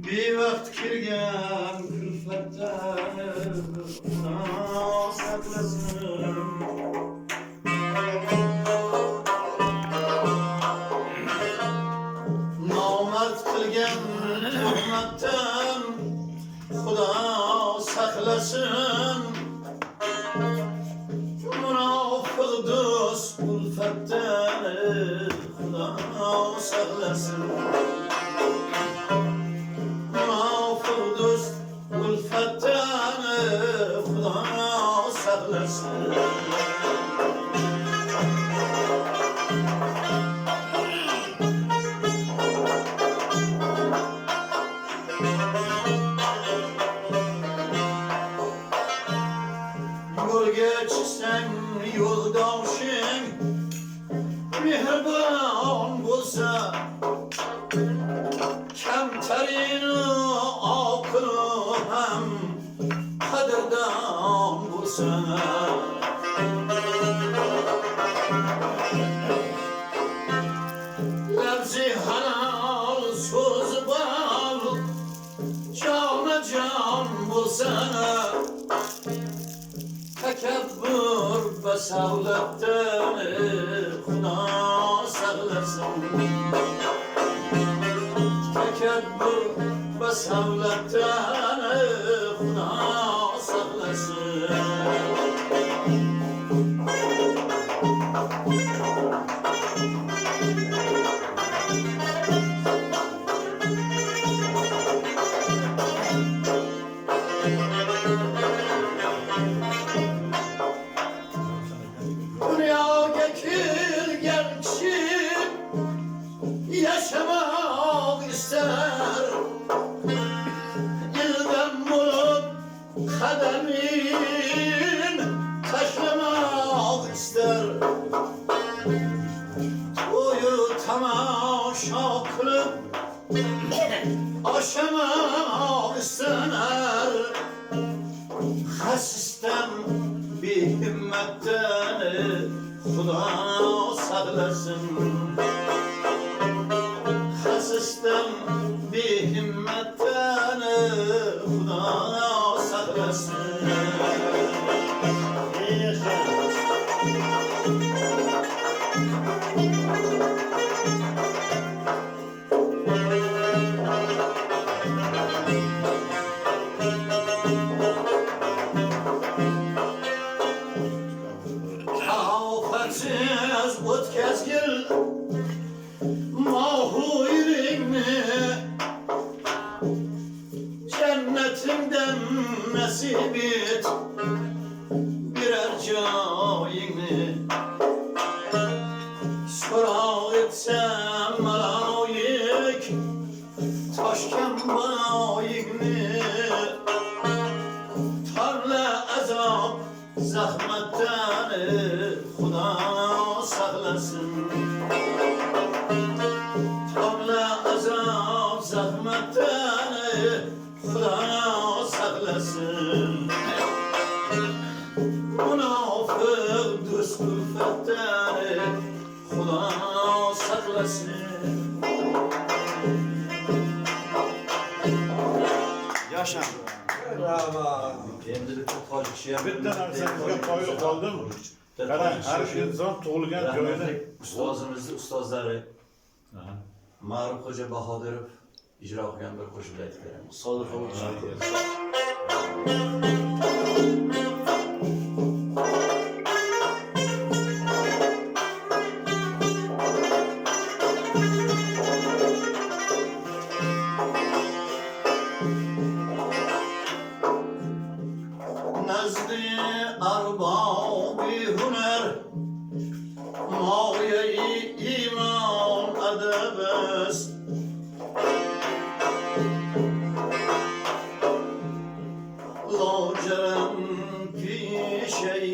bevaqt kelgan kulfatdan Xudo saqlasin. Nomard qilgan tuhmatdan Xudo saqlasin. Munofiq do'st ulfatdan Xudo saqlasin. Munofiq do'st ulfatdan Xudo saqlasin. Yo'lga chiqsang yo'ldoshing mehribon bo'lsa, kamtarini oqili ham qadrdon bo'lsa. Lafzi halol so'zi bor, jonajon bo'lsa. Takabbur basavlatdan Xudo saqlasin. Takabbur basavlatdan Xudo saqlasin. Dunyoga kelgan kishi yashamoq istar, yildan bo'lib qadamin tashlamoq istar. To'yu tomosha qilib oshamoq istanar. Xasisdan behimmatdan Xudo saqlasin. Xasisdan behimmatdan Xudo saqlasin. Ofatsiz o'tkazgil mohuiringni, jannatingdan nasib et birer joyingni. So'roq etsam maloyik toshgan boyingni, torla azob zahmatdan Xudo saqlasin. Torla azob zahmatdan Xudo saqlasin. Munofiq do'st kulfatdan Xudo saqlasin. Yasha. Bravo. Endi bitta tojikcha ham Bitta narsamizga qoyil qoldimi? Qarang, har inson tug'ilgan joyida ustozimizni ustozlari Ma'ruf Xo'ja Bahodirov ijro qilgan bir qo'shiqni aytib beraman. Sodiq nazdi arbobi hunar moyai iymon adabas. Lojaram pishai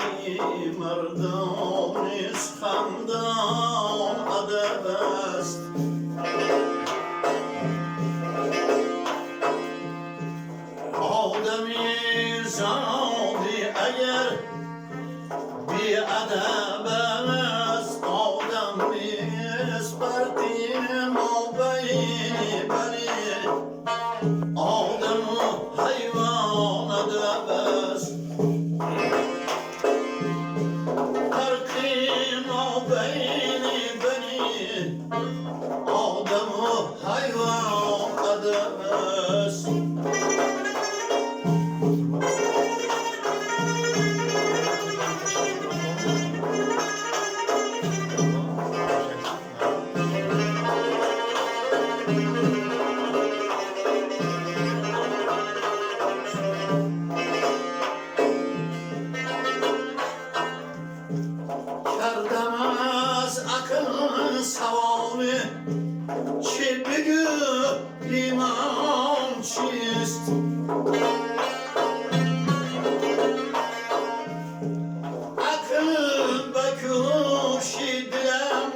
بين بني آدم و حیوان بس فرقی ما بین بنی آدم و حیوان بس کردم از عقل سوانه چه بگو ایمان چیست عقل بکوشی دلم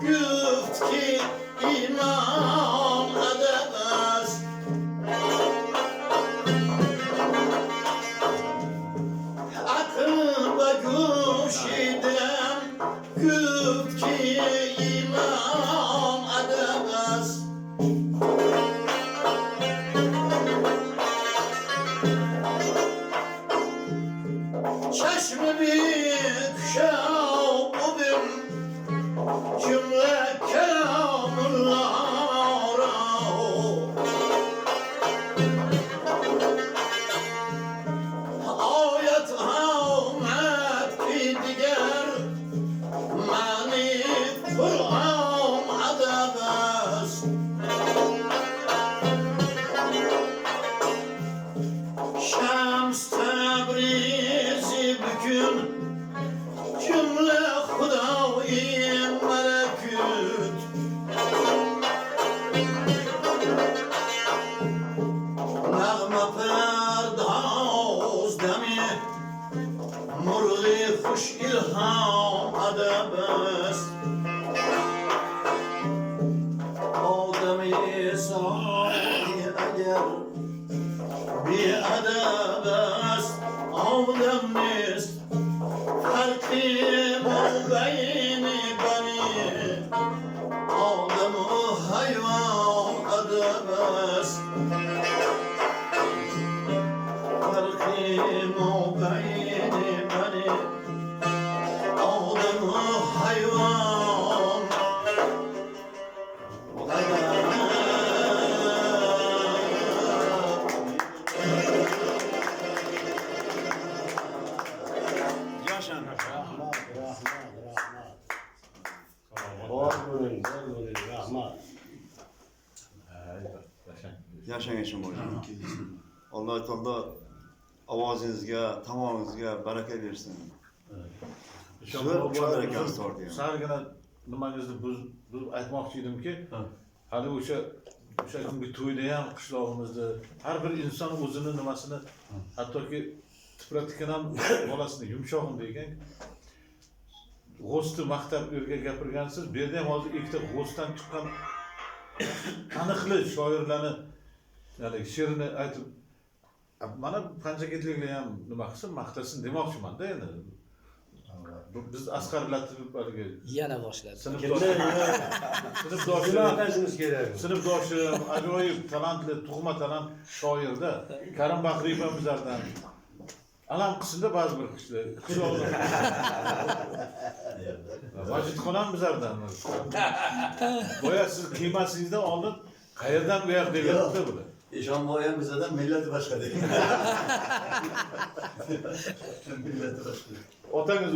گفت که ایمان ادب است عقل بکوشی دلم گفت که ایمان ادب است چشم بیکشا ببین جمله کلام الله را آیت آمد که دیگر معنی قرآن ادب است شمس تبریزی بکن جمله خدای ملکوت نغمه پرداز دمی مرغ خوش الهام ادب است آدمی سایی اگر بی ادب است آدم نیست فرقی ما بین بنی آدم و حیوان ادب است فرقی ما بین بنی آدم و حیوان Yaşayın şumur. Allah Teala avazınızga, tamamınızga baraka versin. Zo'r ekan sordi. Sargina nimangizni buzib aytmoqchi edimki, hali o'sha kungi to'yda ham qishlog'imizda har bir inson o'zini nimasini hattoki tipratikan ham bolasini yumshog'im degan g'o'stni maqtab o'rga gapirgansiz. Bu yerda ham hozir ikkita g'o'stdan chiqqan taniqli shoirlarni ya'ni she'rini aytib mana qanchaketliklar ham nima qilsin maqtasin demoqchiman-da endi. Biz Asqar Latifov haligi yana boshladi. Sinfdoshim ajoyib talantli, tug'ma talant shoirda Karim Bahriyevimizlardan alam qismda ba'zi bir qishloqlar Majidxonam bizlardan boya siz qiymasingizdan oldin qayerdan bu yoq deganda bular. Eshonboy ham bizdan millati boshqa degan. Millati boshqa. Otangiz